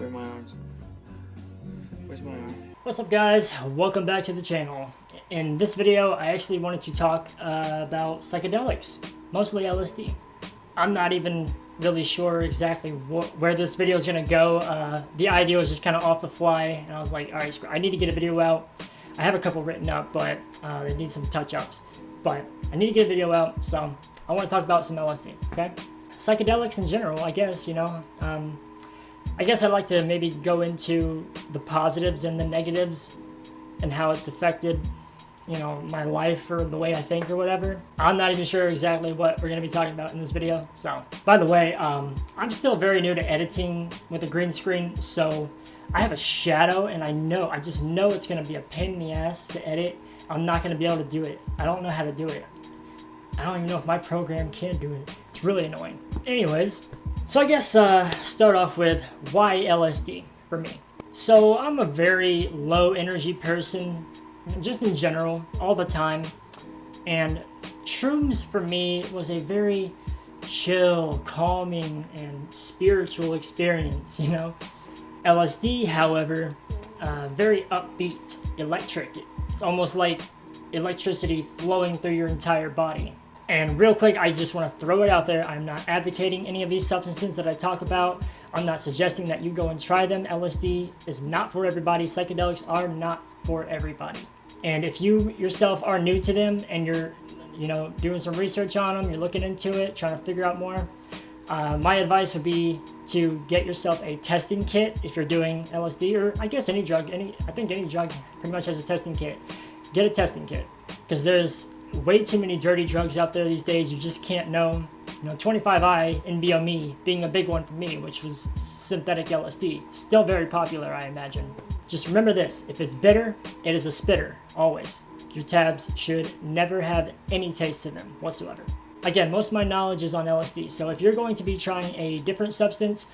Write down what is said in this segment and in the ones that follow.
Where are my arms? Where's my arm? What's up, guys? Welcome back to the channel. In this video, I actually wanted to talk about psychedelics, mostly LSD. I'm not even really sure exactly where this video is going to go. The idea was just kind of off the fly, and I was like, alright, I need to get a video out. I have a couple written up, but they need some touch-ups. But I need to get a video out, so I want to talk about some LSD, okay? Psychedelics in general, I guess, you know. I guess I'd like to maybe go into the positives and the negatives and how it's affected, you know, my life or the way I think or whatever. I'm not even sure exactly what we're going to be talking about in this video. So, by the way, I'm still very new to editing with a green screen, so I have a shadow and I just know it's going to be a pain in the ass to edit. I'm not going to be able to do it. I don't know how to do it. I don't even know if my program can do it. It's really annoying. Anyways, so I guess start off with why LSD for me. So I'm a very low energy person, just in general, all the time. And shrooms for me was a very chill, calming, and spiritual experience, you know. LSD, however, very upbeat, electric. It's almost like electricity flowing through your entire body. And real quick, I just want to throw it out there. I'm not advocating any of these substances that I talk about. I'm not suggesting that you go and try them. LSD is not for everybody. Psychedelics are not for everybody. And if you yourself are new to them and you're, you know, doing some research on them, you're looking into it, trying to figure out more, my advice would be to get yourself a testing kit if you're doing LSD, or I guess any drug. I think any drug pretty much has a testing kit. Get a testing kit, because there's way too many dirty drugs out there these days. You just can't know. You know, 25I and NBOMe being a big one for me, which was synthetic LSD. Still very popular, I imagine. Just remember this: if it's bitter, it is a spitter, always. Your tabs should never have any taste to them whatsoever. Again, most of my knowledge is on LSD, so if you're going to be trying a different substance,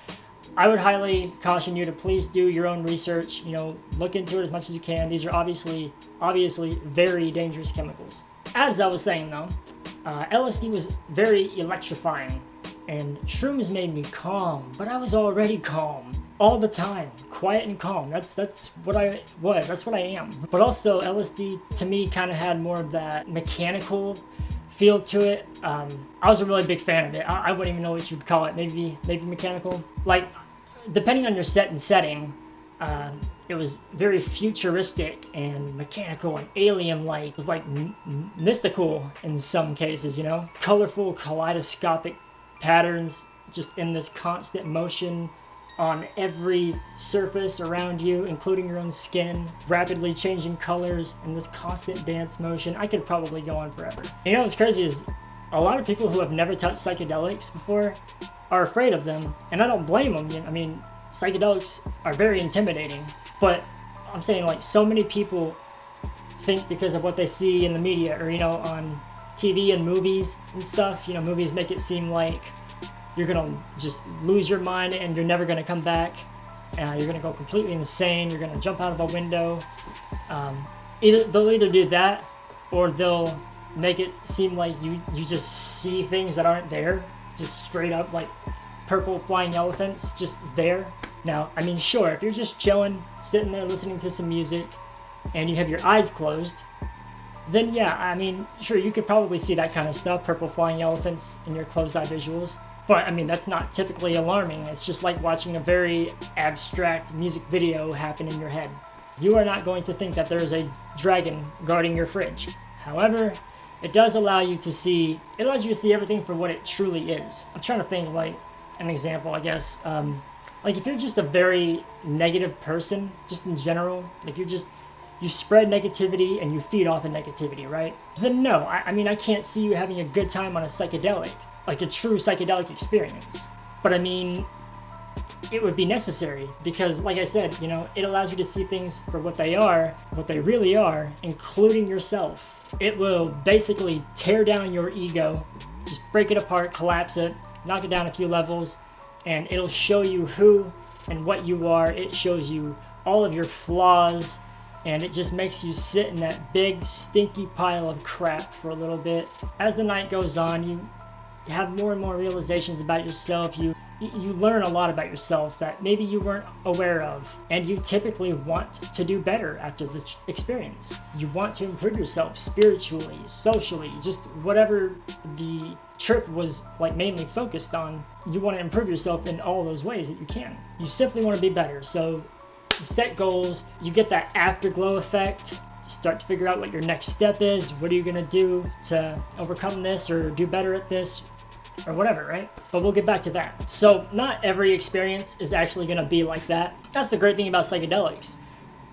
I would highly caution you to please do your own research. You know, look into it as much as you can. These are obviously very dangerous chemicals. As I was saying though, LSD was very electrifying, and shrooms made me calm, but I was already calm all the time, quiet and calm. That's what I was, that's what I am. But also LSD to me kind of had more of that mechanical feel to it. I was a really big fan of it. I wouldn't even know what you'd call it, maybe mechanical. Like, depending on your set and setting, it was very futuristic and mechanical and alien-like. It was like mystical in some cases, you know? Colorful, kaleidoscopic patterns just in this constant motion on every surface around you, including your own skin, rapidly changing colors in this constant dance motion. I could probably go on forever. You know what's crazy is a lot of people who have never touched psychedelics before are afraid of them, and I don't blame them. I mean, psychedelics are very intimidating, but I'm saying, like, so many people think because of what they see in the media or, you know, on TV and movies and stuff, you know, movies make it seem like you're gonna just lose your mind and you're never gonna come back. You're gonna go completely insane. You're gonna jump out of a window. They'll either do that, or they'll make it seem like you just see things that aren't there, just straight up like purple flying elephants just there. Now, I mean, sure, if you're just chilling, sitting there listening to some music, and you have your eyes closed, then yeah, I mean, sure, you could probably see that kind of stuff, purple flying elephants in your closed eye visuals. But I mean, that's not typically alarming. It's just like watching a very abstract music video happen in your head. You are not going to think that there is a dragon guarding your fridge. However, it does allow you to see, everything for what it truly is. I'm trying to think, like, an example, I guess. Like, if you're just a very negative person, just in general, like you spread negativity and you feed off of negativity, right? Then no, I mean, I can't see you having a good time on a psychedelic, like a true psychedelic experience. But I mean, it would be necessary because, like I said, you know, it allows you to see things for what they are, what they really are, including yourself. It will basically tear down your ego, just break it apart, collapse it, knock it down a few levels, and it'll show you who and what you are. It shows you all of your flaws, and it just makes you sit in that big stinky pile of crap for a little bit. As the night goes on, you have more and more realizations about yourself. You you learn a lot about yourself that maybe you weren't aware of, and you typically want to do better after the experience. You want to improve yourself spiritually, socially, just whatever the trip was like mainly focused on. You want to improve yourself in all those ways that you can. You simply want to be better. So you set goals, you get that afterglow effect. You start to figure out what your next step is. What are you gonna do to overcome this or do better at this or whatever, right? But we'll get back to that. So not every experience is actually gonna be like that. That's the great thing about psychedelics.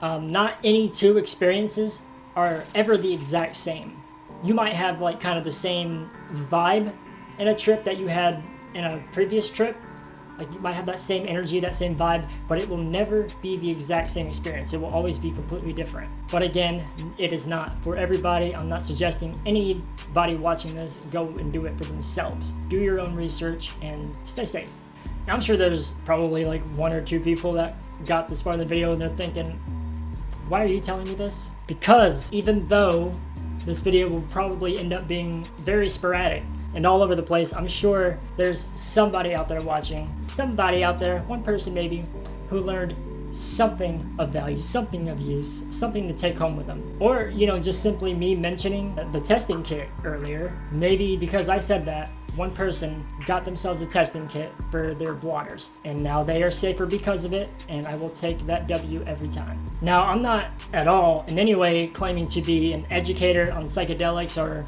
Not any two experiences are ever the exact same. You might have like kind of the same vibe in a trip that you had in a previous trip. Like you might have that same energy, that same vibe, but it will never be the exact same experience. It will always be completely different. But again, it is not for everybody. I'm not suggesting anybody watching this go and do it for themselves. Do your own research and stay safe. Now, I'm sure there's probably like one or two people that got this far in the video and they're thinking, why are you telling me this? Because even though this video will probably end up being very sporadic and all over the place, I'm sure there's somebody out there watching, somebody out there, one person maybe, who learned something of value, something of use, something to take home with them. Or, just simply me mentioning the testing kit earlier, maybe because I said that, one person got themselves a testing kit for their blotters, and now they are safer because of it, and I will take that W every time. Now, I'm not at all in any way claiming to be an educator on psychedelics or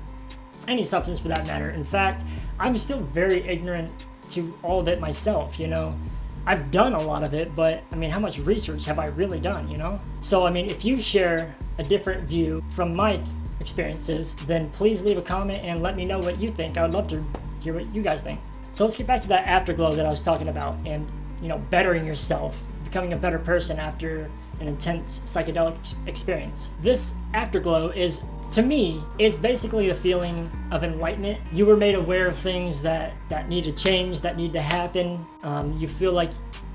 any substance for that matter. In fact, I'm still very ignorant to all of it myself, I've done a lot of it, but how much research have I really done, So, if you share a different view from my experiences, then please leave a comment and let me know what you think. I would love to hear what you guys think. So let's get back to that afterglow that I was talking about and, bettering yourself, becoming a better person after an intense psychedelic experience. This afterglow is, to me, it's basically the feeling of enlightenment. You were made aware of things that need to change, that need to happen. You feel like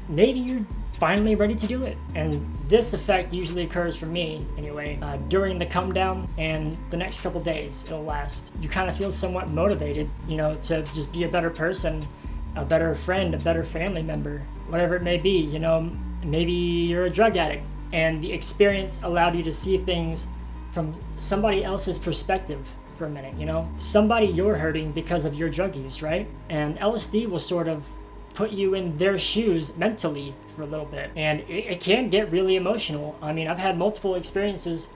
maybe you're finally ready to do it. And this effect usually occurs for me, anyway, during the come down, and the next couple days it'll last. You kind of feel somewhat motivated, to just be a better person, a better friend, a better family member, whatever it may be. Maybe you're a drug addict, and the experience allowed you to see things from somebody else's perspective for a minute, Somebody you're hurting because of your drug use, right? And LSD will sort of put you in their shoes mentally for a little bit. And it can get really emotional. I've had multiple experiences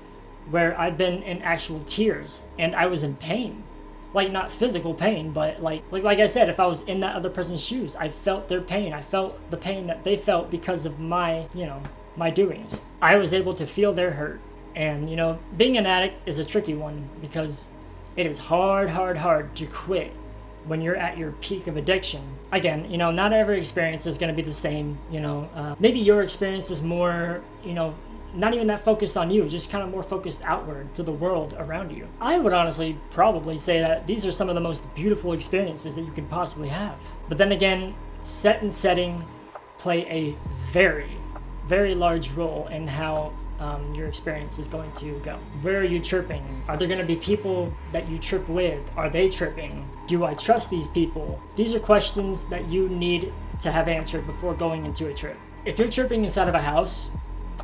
where I've been in actual tears and I was in pain. Like, not physical pain, but like I said, if I was in that other person's shoes, I felt their pain. I felt the pain that they felt because of my doings. I was able to feel their hurt. And, being an addict is a tricky one because it is hard to quit when you're at your peak of addiction. Again, not every experience is going to be the same, maybe your experience is more, not even that focused on you, just kind of more focused outward to the world around you. I would honestly probably say that these are some of the most beautiful experiences that you could possibly have. But then again, set and setting play a very, very large role in how your experience is going to go. Where are you tripping? Are there going to be people that you trip with? Are they tripping? Do I trust these people? These are questions that you need to have answered before going into a trip. If you're tripping inside of a house,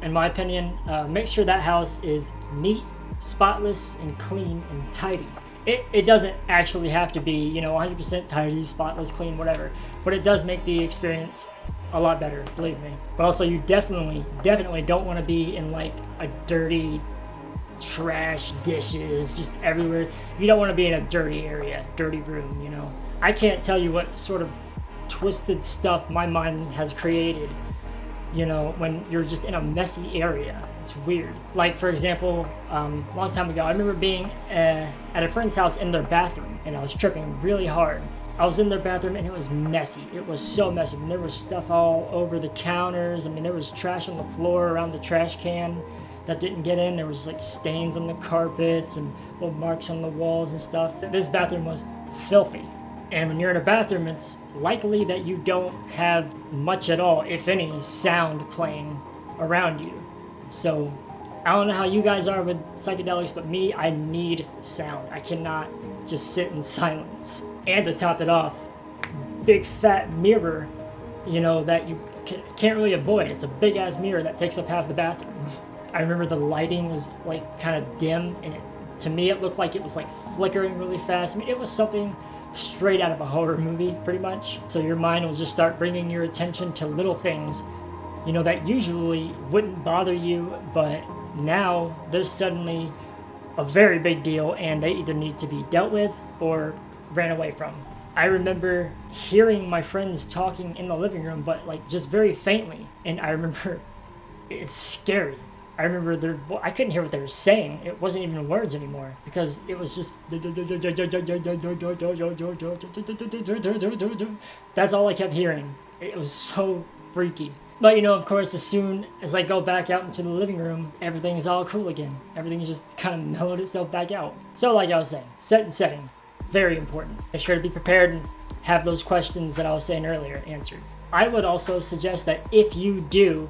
in my opinion, make sure that house is neat, spotless, and clean and tidy. It doesn't actually have to be, 100% tidy, spotless, clean, whatever, but it does make the experience a lot better, believe me. But also, you definitely don't want to be in like a dirty, trash, dishes just everywhere. You don't want to be in a dirty area, dirty room, I can't tell you what sort of twisted stuff my mind has created, when you're just in a messy area. It's weird. Like, for example, a long time ago, I remember being at a friend's house in their bathroom, and I was tripping really hard. I was in their bathroom and it was messy. It was so messy. There was stuff all over the counters. There was trash on the floor around the trash can that didn't get in. There was like stains on the carpets and little marks on the walls and stuff. This bathroom was filthy. And when you're in a bathroom, it's likely that you don't have much at all, if any, sound playing around you. So I don't know how you guys are with psychedelics, but me, I need sound. I cannot just sit in silence. And to top it off, big fat mirror you know, that you can't really avoid. It's a big ass mirror that takes up half the bathroom. I remember the lighting was like kind of dim, and to me it looked like it was like flickering really fast. I mean, it was something straight out of a horror movie, pretty much. So your mind will just start bringing your attention to little things, you know, that usually wouldn't bother you, but now they're suddenly a very big deal, and they either need to be dealt with or ran away from. I remember hearing my friends talking in the living room, but like just very faintly, and I remember it's scary. I remember I couldn't hear what they were saying. It wasn't even words anymore, because it was just that's all I kept hearing. It was so freaky. But you know, of course, as soon as I go back out into the living room, everything's all cool again. Everything's just kind of mellowed itself back out. So like I was saying, set and setting, very important. Make sure to be prepared and have those questions that I was saying earlier answered. I would also suggest that if you do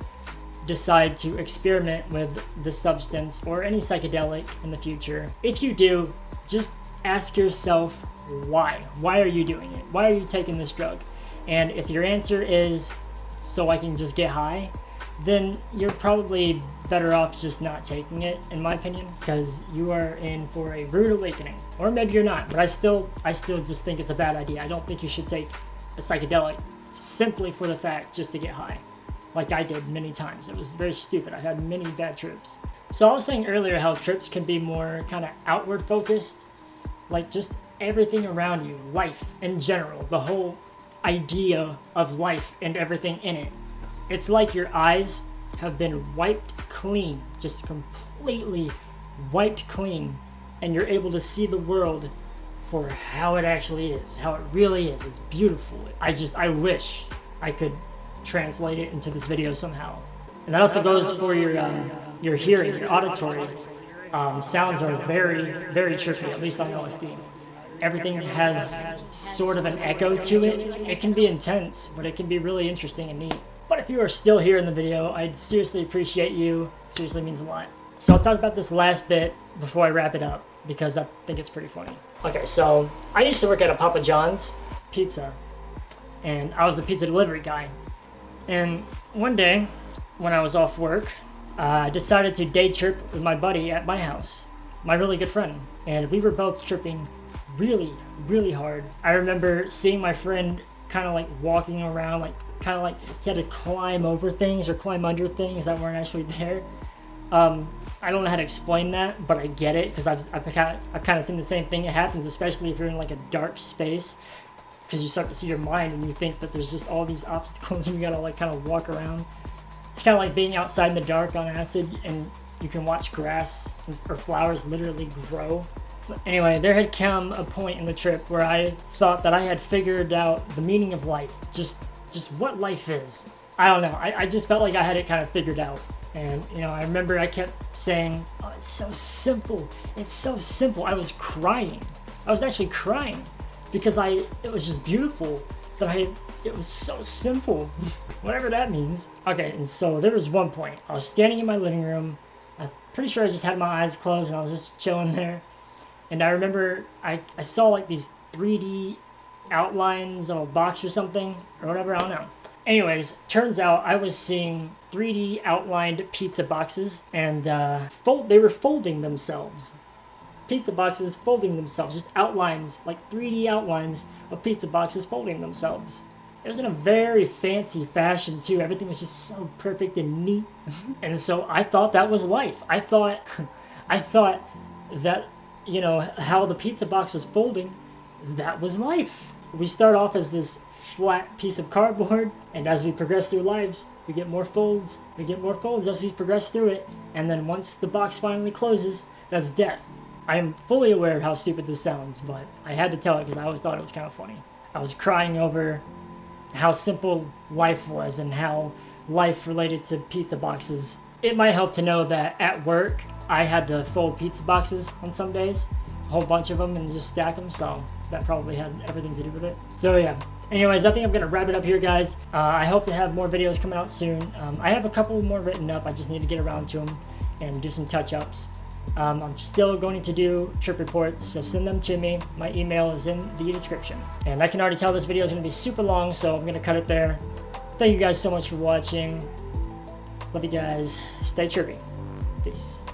decide to experiment with the substance or any psychedelic in the future, if you do, just ask yourself why. Why are you doing it? Why are you taking this drug? And if your answer is so I can just get high, then you're probably better off just not taking it, in my opinion, because you are in for a rude awakening. Or maybe you're not, but I still just think it's a bad idea. I don't think you should take a psychedelic simply for the fact just to get high, like I did many times. It was very stupid. I had many bad trips. So I was saying earlier how trips can be more kind of outward focused, like just everything around you, life in general, the whole idea of life and everything in it. It's like your eyes have been wiped clean, just completely wiped clean, and you're able to see the world for how it actually is, how it really is. It's beautiful. I wish I could translate it into this video somehow. And that also goes for your hearing, your auditory. Sounds are very, very trippy, at least on LSD. Everything has sort of an echo to it. It can be intense, but it can be really interesting and neat. But if you are still here in the video, I'd seriously appreciate you. Seriously means a lot. So I'll talk about this last bit before I wrap it up, because I think it's pretty funny. Okay, so I used to work at a Papa John's pizza, and I was the pizza delivery guy. And one day, when I was off work, I decided to day trip with my buddy at my house, my really good friend. And we were both tripping really, really hard. I remember seeing my friend kind of like walking around, like kind of like he had to climb over things or climb under things that weren't actually there. I don't know how to explain that, but I get it, because I've kind of seen the same thing. It happens, especially if you're in like a dark space, because you start to see your mind and you think that there's just all these obstacles and you gotta like kind of walk around. It's kind of like being outside in the dark on acid, and you can watch grass or flowers literally grow. But anyway, there had come a point in the trip where I thought that I had figured out the meaning of life, just what life is. I don't know, I just felt like I had it kind of figured out. And you know, I remember I kept saying, oh, it's so simple, it's so simple. I was crying. I was actually crying because it was just beautiful that it was so simple, whatever that means. Okay, and so there was one point, I was standing in my living room. I'm pretty sure I just had my eyes closed and I was just chilling there. And I remember I saw like these 3D outlines of a box or something, or whatever, I don't know. Anyways, turns out I was seeing 3D outlined pizza boxes, and they were folding themselves. Pizza boxes folding themselves, just outlines, like 3D outlines of pizza boxes folding themselves. It was in a very fancy fashion too. Everything was just so perfect and neat. And so I thought that was life. I thought that, you know, how the pizza box was folding, that was life. We start off as this flat piece of cardboard, and as we progress through lives, we get more folds. We get more folds as we progress through it, and then once the box finally closes, that's death. I am fully aware of how stupid this sounds, but I had to tell it because I always thought it was kind of funny. I was crying over how simple life was and how life related to pizza boxes. It might help to know that at work, I had to fold pizza boxes on some days, a whole bunch of them, and just stack them, so that probably had everything to do with it. So yeah. Anyways, I think I'm going to wrap it up here, guys. I hope to have more videos coming out soon. I have a couple more written up. I just need to get around to them and do some touch-ups. I'm still going to do trip reports, so send them to me. My email is in the description. And I can already tell this video is going to be super long, so I'm going to cut it there. thank you guys so much for watching. Love you guys. Stay trippy. Peace.